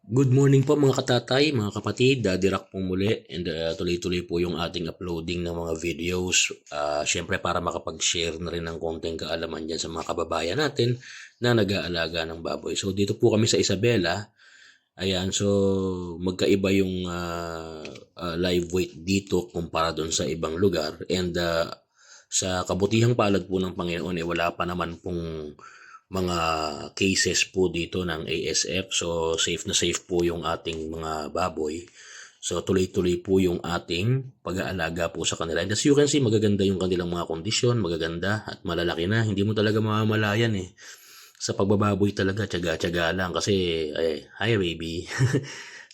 Good morning po mga katatay, mga kapatid, Daddy Rock po muli and tuloy-tuloy po yung ating uploading ng mga videos. Siyempre para makapag-share na rin ng konting kaalaman dyan sa mga kababayan natin na nag-aalaga ng baboy. So dito po kami sa Isabela. Ayan, so magkaiba yung live weight dito kumpara doon sa ibang lugar. And sa kabutihang palad po ng Panginoon, wala pa naman pong mga cases po dito ng ASF. So safe na safe po yung ating mga baboy. So tuloy-tuloy po yung ating pag-aalaga po sa kanila. And as you can see, magaganda yung kanilang mga kondisyon, magaganda at malalaki na. Hindi mo talaga mamamalayan sa pagbababoy talaga, tiyaga-tiyaga lang kasi, hi baby.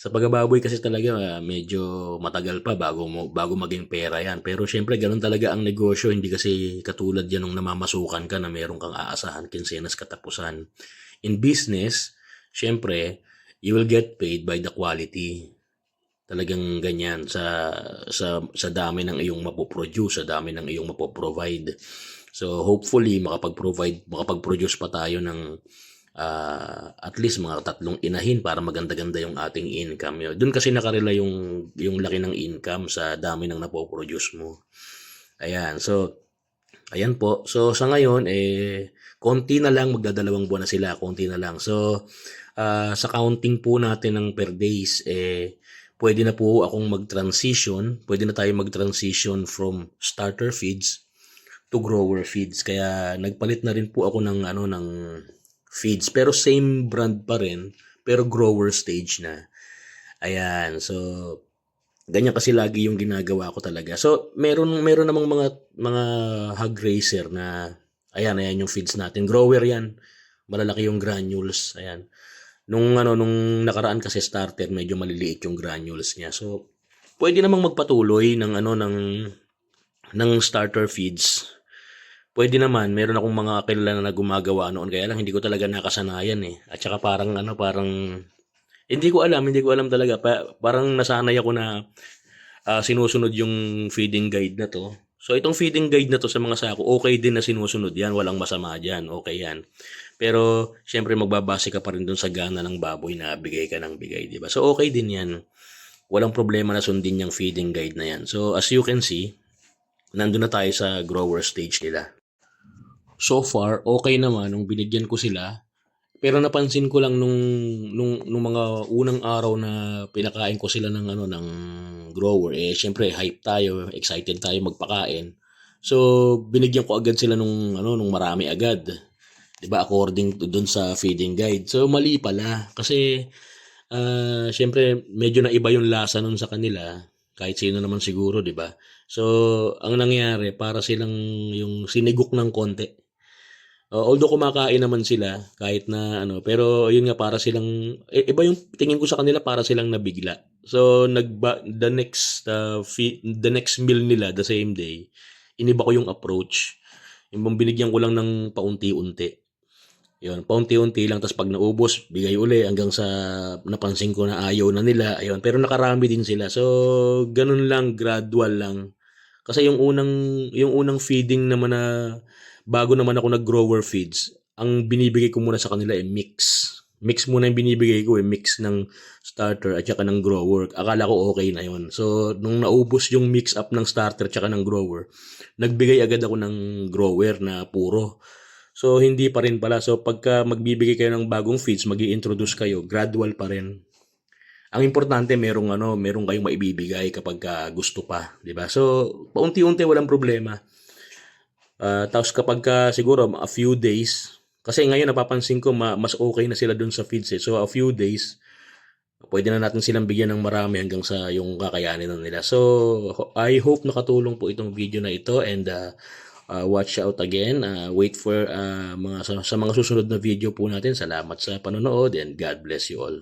Sa pagbababoy kasi talaga medyo matagal pa bago maging pera yan. Pero syempre ganun talaga ang negosyo, hindi kasi katulad yan nung namamasukan ka na meron kang aasahan kinsenas katapusan. In business, syempre, you will get paid by the quality. Talagang ganyan sa dami ng iyong mapoproduce, sa dami ng iyong mapoprovide. So hopefully makapag-produce pa tayo ng at least mga tatlong inahin para maganda-ganda yung ating income. Doon kasi nakarela yung laki ng income sa dami ng napoproduce mo. Ayan, so ayan po. So sa ngayon konti na lang, magdadalawang buwan na sila, konti na lang. So sa counting po natin ng per days pwede na po akong mag-transition, pwede na tayo mag-transition from starter feeds to grower feeds. Kaya nagpalit na rin po ako ng feeds, pero same brand pa rin, pero grower stage na. Ayan, so ganyan kasi lagi yung ginagawa ko talaga. So meron namang mga hog racer na ayan yung feeds natin. Grower 'yan. Malalaki yung granules. Ayan. Nung nakaraan kasi starter, medyo maliliit yung granules niya. So pwede namang magpatuloy ng starter feeds. Pwede naman, meron akong mga kilala na gumagawa noon, kaya lang hindi ko talaga nakasanayan At saka parang hindi ko alam talaga. Parang nasanay ako na sinusunod yung feeding guide na to. So itong feeding guide na to sa mga sako, okay din na sinusunod yan, walang masama diyan, okay yan. Pero syempre magbabase ka pa rin dun sa gana ng baboy na bigay ka ng bigay, di ba? So okay din yan. Walang problema na sundin yung feeding guide na yan. So as you can see, nandun na tayo sa grower stage nila. So far, okay naman nung binigyan ko sila. Pero napansin ko lang nung mga unang araw na pinakain ko sila ng grower, syempre hype tayo, excited tayo magpakain. So binigyan ko agad sila nung marami agad. 'Di ba, according to dun sa feeding guide. So mali pala kasi syempre medyo naiba yung lasa nun sa kanila. Kahit sino naman siguro, 'di ba? So ang nangyari, para silang yung sinigok ng konti. Although kumakain naman sila kahit na pero yun nga, para silang iba yung tingin ko sa kanila, para silang nabigla. So the next meal nila the same day, iniba ko yung approach. Yung binigyan ko lang ng paunti-unti. Yun, paunti-unti lang, tapos pag naubos, bigay uli hanggang sa napansin ko na ayaw na nila. Ayun, pero nakarami din sila. So ganun lang, gradual lang. Kasi yung unang feeding naman na bago naman ako nag-grower feeds, ang binibigay ko muna sa kanila mix. Mix muna yung binibigay ko mix ng starter at saka ng grower. Akala ko okay na yon. So nung naubos yung mix up ng starter at saka ng grower, nagbigay agad ako ng grower na puro. So hindi pa rin pala. So pagka magbibigay kayo ng bagong feeds, magi-introduce kayo, gradual pa rin. Ang importante, merong kayong maibibigay kapag gusto pa, 'di ba? So paunti-unti, walang problema. Tapos kapag siguro a few days, kasi ngayon napapansin ko mas okay na sila dun sa feeds So a few days, pwede na natin silang bigyan ng marami hanggang sa yung kakayanin na nila. So I hope nakatulong po itong video na ito, and watch out again. Wait for sa mga susunod na video po natin. Salamat sa panonood, and God bless you all.